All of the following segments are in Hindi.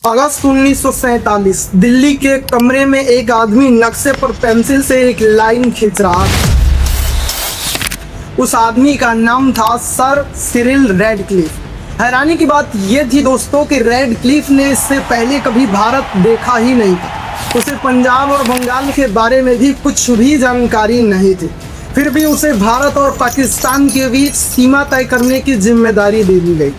अगस्त 1947 दिल्ली के कमरे में एक आदमी नक्शे पर पेंसिल से एक लाइन खींच रहा था। उस आदमी का नाम था सर सिरिल रैडक्लिफ। हैरानी की बात यह थी दोस्तों कि रैडक्लिफ ने इससे पहले कभी भारत देखा ही नहीं था। उसे पंजाब और बंगाल के बारे में भी कुछ भी जानकारी नहीं थी। फिर भी उसे भारत और पाकिस्तान के बीच सीमा तय करने की जिम्मेदारी दे दी गई।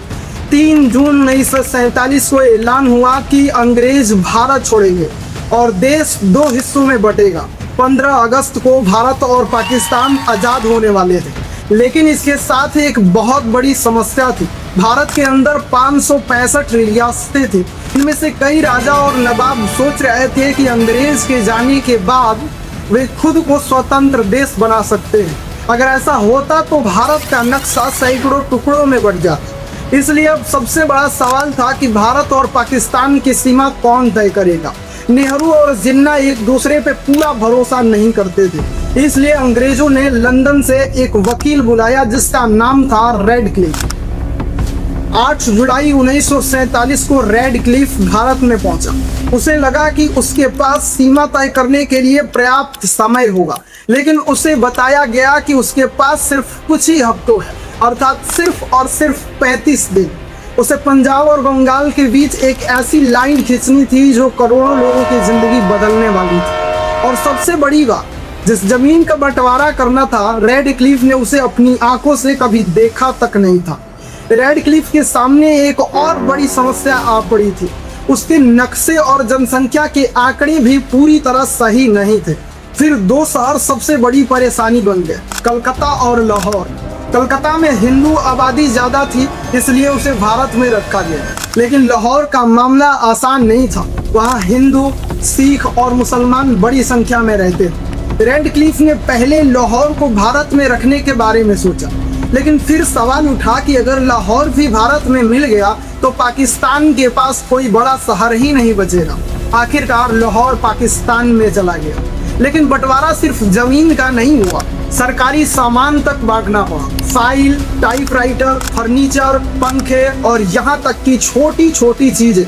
3 जून 1947 को ऐलान हुआ कि अंग्रेज भारत छोड़ेंगे और देश 2 हिस्सों में बटेगा। 15 अगस्त को भारत और पाकिस्तान आज़ाद होने वाले थे, लेकिन इसके साथ एक बहुत बड़ी समस्या थी। भारत के अंदर 565 रियासतें थी। इनमें से कई राजा और नवाब सोच रहे थे कि अंग्रेज के जाने के बाद वे खुद को स्वतंत्र देश बना सकते हैं। अगर ऐसा होता तो भारत का नक्शा सैकड़ों टुकड़ों में बट जाता। इसलिए अब सबसे बड़ा सवाल था कि भारत और पाकिस्तान की सीमा कौन तय करेगा। नेहरू और जिन्ना एक दूसरे पे पूरा भरोसा नहीं करते थे, इसलिए अंग्रेजों ने लंदन से एक वकील बुलाया जिसका नाम था रैडक्लिफ। 8 जुलाई 1947 को रैडक्लिफ भारत में पहुंचा। उसे लगा कि उसके पास सीमा तय करने के लिए पर्याप्त समय होगा, लेकिन उसे बताया गया कि उसके पास सिर्फ कुछ ही हफ्तों है, अर्थात सिर्फ और सिर्फ 35 दिन। उसे पंजाब और बंगाल के बीच एक ऐसी लाइन खींचनी थी जो करोड़ों लोगों की जिंदगी बदलने वाली थी। और सबसे बड़ी बात, जिस जमीन का बंटवारा करना था, रैडक्लिफ ने उसे अपनी आंखों से कभी देखा तक नहीं था। रैडक्लिफ के सामने एक और बड़ी समस्या आ पड़ी थी। उसके नक्शे और जनसंख्या के आंकड़े भी पूरी तरह सही नहीं थे। फिर 2 शहर सबसे बड़ी परेशानी बन गए, कलकत्ता और लाहौर। कलकत्ता में हिंदू आबादी ज्यादा थी, इसलिए उसे भारत में रखा गया। लेकिन लाहौर का मामला आसान नहीं था। वहाँ हिंदू, सिख और मुसलमान बड़ी संख्या में रहते थे। रैडक्लिफ ने पहले लाहौर को भारत में रखने के बारे में सोचा, लेकिन फिर सवाल उठा कि अगर लाहौर भी भारत में मिल गया तो पाकिस्तान के पास कोई बड़ा शहर ही नहीं बचेगा। आखिरकार लाहौर पाकिस्तान में चला गया। लेकिन बंटवारा सिर्फ जमीन का नहीं हुआ, सरकारी सामान तक बांटना पड़ा। फाइल, टाइपराइटर, फर्नीचर, पंखे और यहाँ तक कि छोटी छोटी चीजें।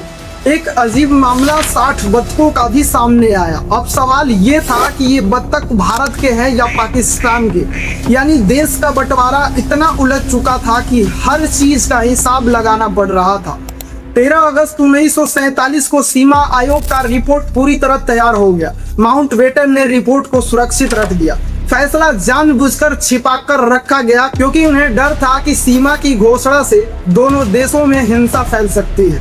एक अजीब मामला 60 बत्तखों का भी सामने आया। अब सवाल ये था कि ये बत्तख भारत के हैं या पाकिस्तान के। यानी देश का बंटवारा इतना उलझ चुका था कि हर चीज का हिसाब लगाना पड़ रहा था। 13 अगस्त 1947 को सीमा आयोग का रिपोर्ट पूरी तरह तैयार हो गया। माउंटबेटन ने रिपोर्ट को सुरक्षित रख दिया। फैसला जानबूझकर छिपाकर रखा गया क्योंकि उन्हें डर था कि सीमा की घोषणा से दोनों देशों में हिंसा फैल सकती है।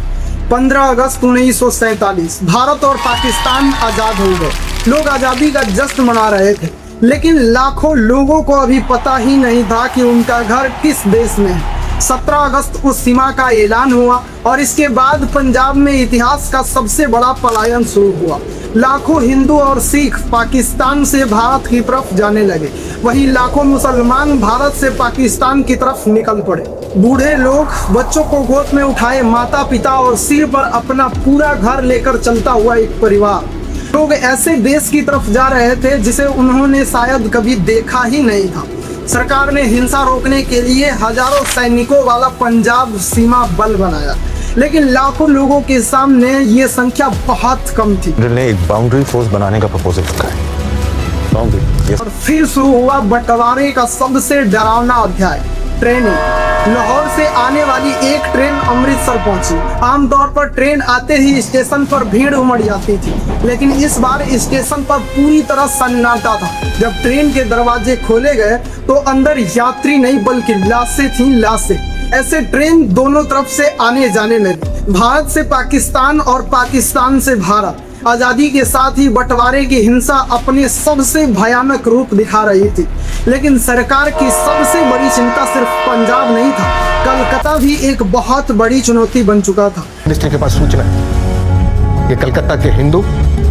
15 अगस्त 1947 भारत और पाकिस्तान आजाद हो गए। लोग आजादी का जश्न मना रहे थे, लेकिन लाखों लोगों को अभी पता ही नहीं था कि उनका घर किस देश में है। 17 अगस्त को सीमा का ऐलान हुआ और इसके बाद पंजाब में इतिहास का सबसे बड़ा पलायन शुरू हुआ। लाखों हिंदू और सिख पाकिस्तान से भारत की तरफ जाने लगे, वहीं लाखों मुसलमान भारत से पाकिस्तान की तरफ निकल पड़े। बूढ़े लोग बच्चों को गोद में उठाए, माता पिता और सिर पर अपना पूरा घर लेकर चलता हुआ एक परिवार। लोग ऐसे देश की तरफ जा रहे थे जिसे उन्होंने शायद कभी देखा ही नहीं था। सरकार ने हिंसा रोकने के लिए हजारों सैनिकों वाला पंजाब सीमा बल बनाया, लेकिन लाखों लोगों के सामने ये संख्या बहुत कम थी। ने एक बाउंड्री फोर्स बनाने का प्रपोजल रखा है। बाउंड्री और फिर शुरू हुआ बंटवारे का सबसे डरावना अध्याय, ट्रेनिंग। लाहौर से आने वाली एक ट्रेन अमृतसर पहुंची। आमतौर पर ट्रेन आते ही स्टेशन पर भीड़ उमड़ जाती थी, लेकिन इस बार स्टेशन पर पूरी तरह सन्नाटा था। जब ट्रेन के दरवाजे खोले गए तो अंदर यात्री नहीं बल्कि लाशें थीं, लाशें। ऐसे ट्रेन दोनों तरफ से आने जाने लगी, भारत से पाकिस्तान और पाकिस्तान से भारत। आजादी के साथ ही बंटवारे की हिंसा अपने सबसे भयानक रूप दिखा रही थी। लेकिन सरकार की सबसे बड़ी चिंता सिर्फ पंजाब नहीं था, कलकत्ता भी एक बहुत बड़ी चुनौती बन चुका था। मिनिस्टर के पास सूचना है कि कलकत्ता के हिंदू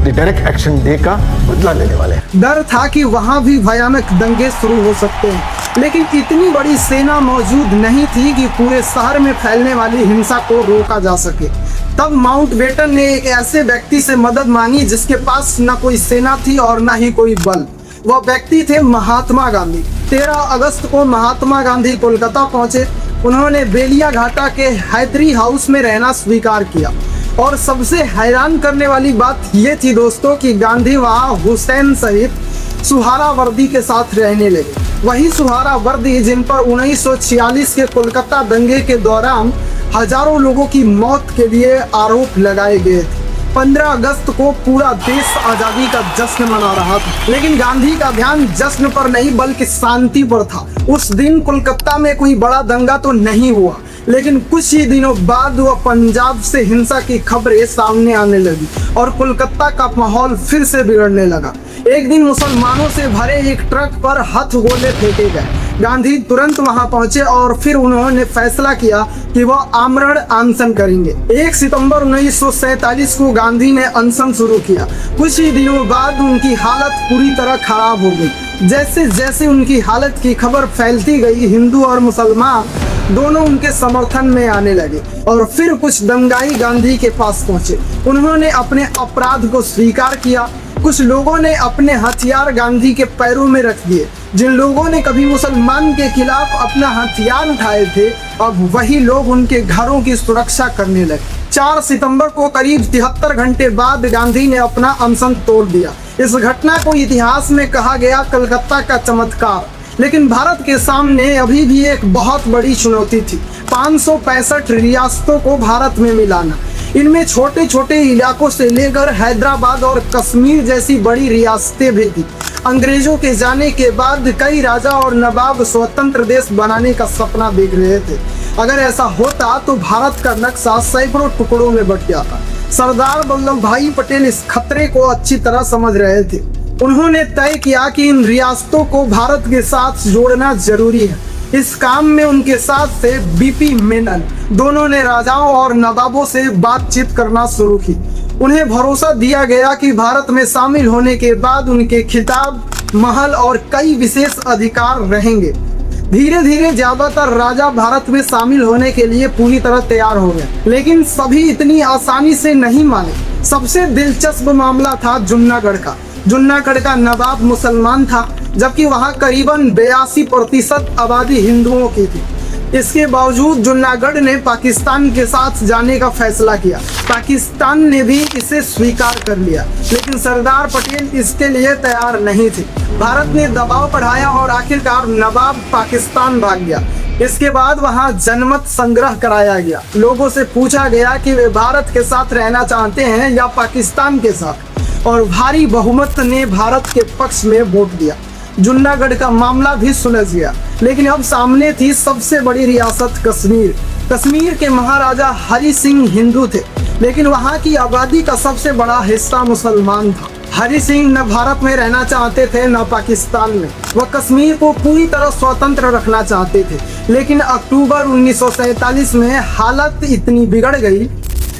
डायरेक्ट एक्शन डे का बदला लेने वाले हैं। डर था कि वहां भी भयानक दंगे शुरू हो सकते हैं, लेकिन इतनी बड़ी सेना मौजूद नहीं थी कि पूरे शहर में फैलने वाली हिंसा को रोका जा सके। तब माउंटबेटन ने एक ऐसे व्यक्ति से मदद मांगी जिसके पास न कोई सेना थी और न ही कोई बल। वह व्यक्ति थे महात्मा गांधी। 13 अगस्त को महात्मा गांधी कोलकाता पहुंचे। उन्होंने बेलिया घाटा के हैदरी हाउस में रहना स्वीकार किया। और सबसे हैरान करने वाली बात ये थी दोस्तों कि गांधी वहाँ हुसैन सहित सुहरावर्दी के साथ रहने लगे। वही सुहरावर्दी जिन पर 1946 के कोलकाता दंगे के दौरान हजारों लोगों की मौत के लिए आरोप लगाए गए थे। 15 अगस्त को पूरा देश आजादी का जश्न मना रहा था, लेकिन गांधी का ध्यान जश्न पर नहीं बल्कि शांति पर था। उस दिन कोलकाता में कोई बड़ा दंगा तो नहीं हुआ, लेकिन कुछ ही दिनों बाद वह पंजाब से हिंसा की खबरें सामने आने लगी और कोलकाता का माहौल फिर से बिगड़ने लगा। एक दिन मुसलमानों से भरे एक ट्रक पर हथगोले फेंके गए। गांधी तुरंत वहां पहुंचे और फिर उन्होंने फैसला किया कि वह आमरण अनशन करेंगे। 1 सितंबर 1947 को गांधी ने अनशन शुरू किया। कुछ ही दिनों बाद उनकी हालत पूरी तरह खराब हो गई। जैसे जैसे उनकी हालत की खबर फैलती गई, हिंदू और मुसलमान दोनों उनके समर्थन में आने लगे और फिर कुछ दंगाई गांधी के पास पहुंचे। उन्होंने अपने अपराध को स्वीकार किया। कुछ लोगों ने अपने हथियार गांधी के पैरों में रख दिए। जिन लोगों ने कभी मुसलमान के खिलाफ अपना हथियार उठाए थे, अब वही लोग उनके घरों की सुरक्षा करने लगे। 4 सितंबर को करीब 73 घंटे बाद गांधी ने अपना अनशन तोड़ दिया। इस घटना को इतिहास में कहा गया कलकत्ता का चमत्कार। लेकिन भारत के सामने अभी भी एक बहुत बड़ी चुनौती थी, 565 रियासतों को भारत में मिलाना। इनमें छोटे छोटे इलाकों से लेकर हैदराबाद और कश्मीर जैसी बड़ी रियासतें भी थी। अंग्रेजों के जाने के बाद कई राजा और नवाब स्वतंत्र देश बनाने का सपना देख रहे थे। अगर ऐसा होता तो भारत का नक्शा सैकड़ों टुकड़ों में बट जाता। सरदार वल्लभ भाई पटेल इस खतरे को अच्छी तरह समझ रहे थे। उन्होंने तय किया कि इन रियासतों को भारत के साथ जोड़ना जरूरी है। इस काम में उनके साथ थे बीपी मेनन। दोनों ने राजाओं और नवाबों से बातचीत करना शुरू की। उन्हें भरोसा दिया गया कि भारत में शामिल होने के बाद उनके खिताब, महल और कई विशेष अधिकार रहेंगे। धीरे धीरे ज्यादातर राजा भारत में शामिल होने के लिए पूरी तरह तैयार हो गए, लेकिन सभी इतनी आसानी से नहीं माने। सबसे दिलचस्प मामला था जुन्नागढ़ का। जुन्नागढ़ का नवाब मुसलमान था, जबकि वहां करीबन 82% आबादी हिंदुओं की थी। इसके बावजूद जुन्नागढ़ ने पाकिस्तान के साथ जाने का फैसला किया। पाकिस्तान ने भी इसे स्वीकार कर लिया, लेकिन सरदार पटेल इसके लिए तैयार नहीं थे। भारत ने दबाव बढ़ाया और आखिरकार नवाब पाकिस्तान भाग गया। इसके बाद वहां जनमत संग्रह कराया गया। लोगों से पूछा गया कि वे भारत के साथ रहना चाहते हैं या पाकिस्तान के साथ, और भारी बहुमत ने भारत के पक्ष में वोट दिया। जुन्नागढ़ का मामला भी सुलझ गया, लेकिन अब सामने थी सबसे बड़ी रियासत कश्मीर। कश्मीर के महाराजा हरि सिंह हिंदू थे, लेकिन वहां की आबादी का सबसे बड़ा हिस्सा मुसलमान था। हरि सिंह न भारत में रहना चाहते थे न पाकिस्तान में। वह कश्मीर को पूरी तरह स्वतंत्र रखना चाहते थे, लेकिन अक्टूबर 1947 में हालत इतनी बिगड़ गई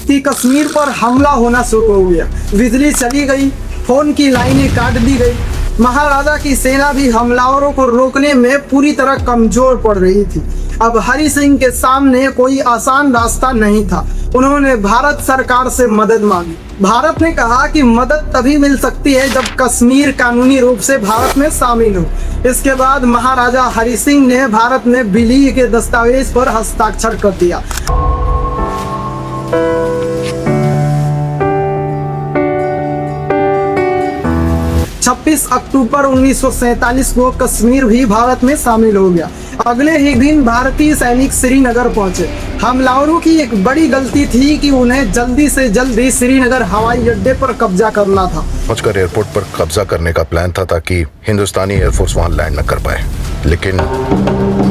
कि कश्मीर पर हमला होना शुरू हो गया। बिजली चली गई, फोन की लाइनें काट दी गई। महाराजा की सेना भी हमलावरों को रोकने में पूरी तरह कमजोर पड़ रही थी। अब हरि सिंह के सामने कोई आसान रास्ता नहीं था। उन्होंने भारत सरकार से मदद मांगी। भारत ने कहा कि मदद तभी मिल सकती है जब कश्मीर कानूनी रूप से भारत में शामिल हो। इसके बाद महाराजा हरि सिंह ने भारत में विलीन के दस्तावेज पर हस्ताक्षर कर दिया। 26 अक्टूबर 1947 को कश्मीर भी भारत में शामिल हो गया। अगले ही दिन भारतीय सैनिक श्रीनगर पहुंचे। हमलावरों की एक बड़ी गलती थी कि उन्हें जल्दी से जल्दी श्रीनगर हवाई अड्डे पर कब्जा करना था। पहुंचकर एयरपोर्ट पर कब्जा करने का प्लान था ताकि हिंदुस्तानी एयरफोर्स वहां लैंड न कर पाए, लेकिन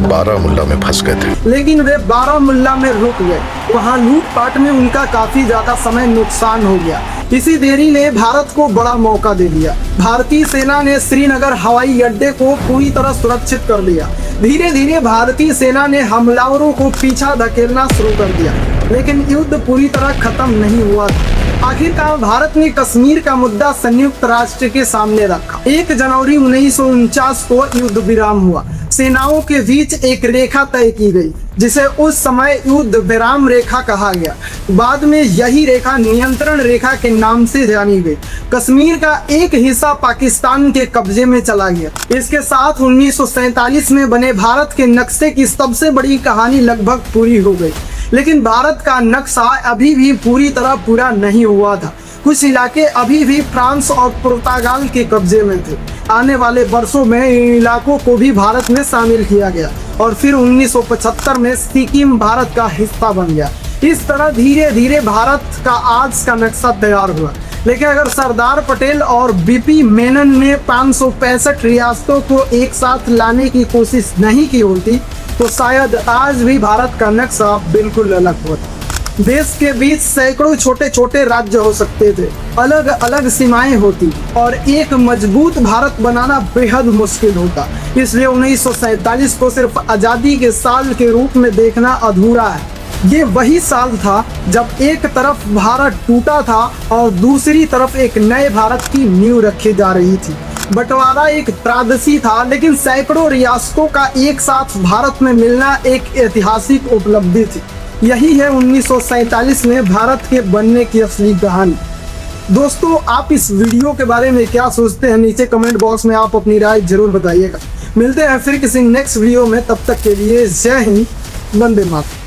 बारामुल्ला में फंस गए थे। लेकिन वे बारामुल्ला में रुक गए। वहां लूटपाट में उनका काफी ज्यादा समय नुकसान हो गया। इसी देरी ने भारत को बड़ा मौका दे दिया। भारतीय सेना ने श्रीनगर हवाई अड्डे को पूरी तरह सुरक्षित कर लिया। धीरे धीरे भारतीय सेना ने हमलावरों को पीछा धकेलना शुरू कर दिया, लेकिन युद्ध पूरी तरह खत्म नहीं हुआ था। आखिरकार भारत ने कश्मीर का मुद्दा संयुक्त राष्ट्र के सामने रखा। 1 जनवरी 1949 को युद्ध विराम हुआ। सेनाओं के बीच एक रेखा तय की गई, जिसे उस समय युद्ध विराम रेखा कहा गया। बाद में यही रेखा नियंत्रण रेखा के नाम से जानी गई। कश्मीर का एक हिस्सा पाकिस्तान के कब्जे में चला गया। इसके साथ 1947 में बने भारत के नक्शे की सबसे बड़ी कहानी लगभग पूरी हो गई। लेकिन भारत का नक्शा अभी भी पूरी तरह पूरा नहीं हुआ था। कुछ इलाके अभी भी फ्रांस और पुर्तगाल के कब्जे में थे। आने वाले वर्षों में इन इलाकों को भी भारत में शामिल किया गया और फिर 1975 में सिक्किम भारत का हिस्सा बन गया। इस तरह धीरे धीरे भारत का आज का नक्शा तैयार हुआ। लेकिन अगर सरदार पटेल और बीपी मेनन ने 565 रियासतों को एक साथ लाने की कोशिश नहीं की होती तो शायद आज भी भारत का नक्शा बिल्कुल अलग होता। देश के बीच सैकड़ों छोटे छोटे राज्य हो सकते थे, अलग अलग सीमाएं होती और एक मजबूत भारत बनाना बेहद मुश्किल होता। इसलिए 1947 को सिर्फ आज़ादी के साल के रूप में देखना अधूरा है। ये वही साल था जब एक तरफ भारत टूटा था और दूसरी तरफ एक नए भारत की नींव रखी जा रही थी। बंटवारा एक त्रासदी था, लेकिन सैकड़ों रियासतों का एक साथ भारत में मिलना एक ऐतिहासिक उपलब्धि थी। यही है 1947 में भारत के बनने की असली कहानी। दोस्तों, आप इस वीडियो के बारे में क्या सोचते हैं? नीचे कमेंट बॉक्स में आप अपनी राय जरूर बताइएगा। मिलते हैं फिर किसी नेक्स्ट वीडियो में, तब तक के लिए जय हिंद, वंदे मातरम।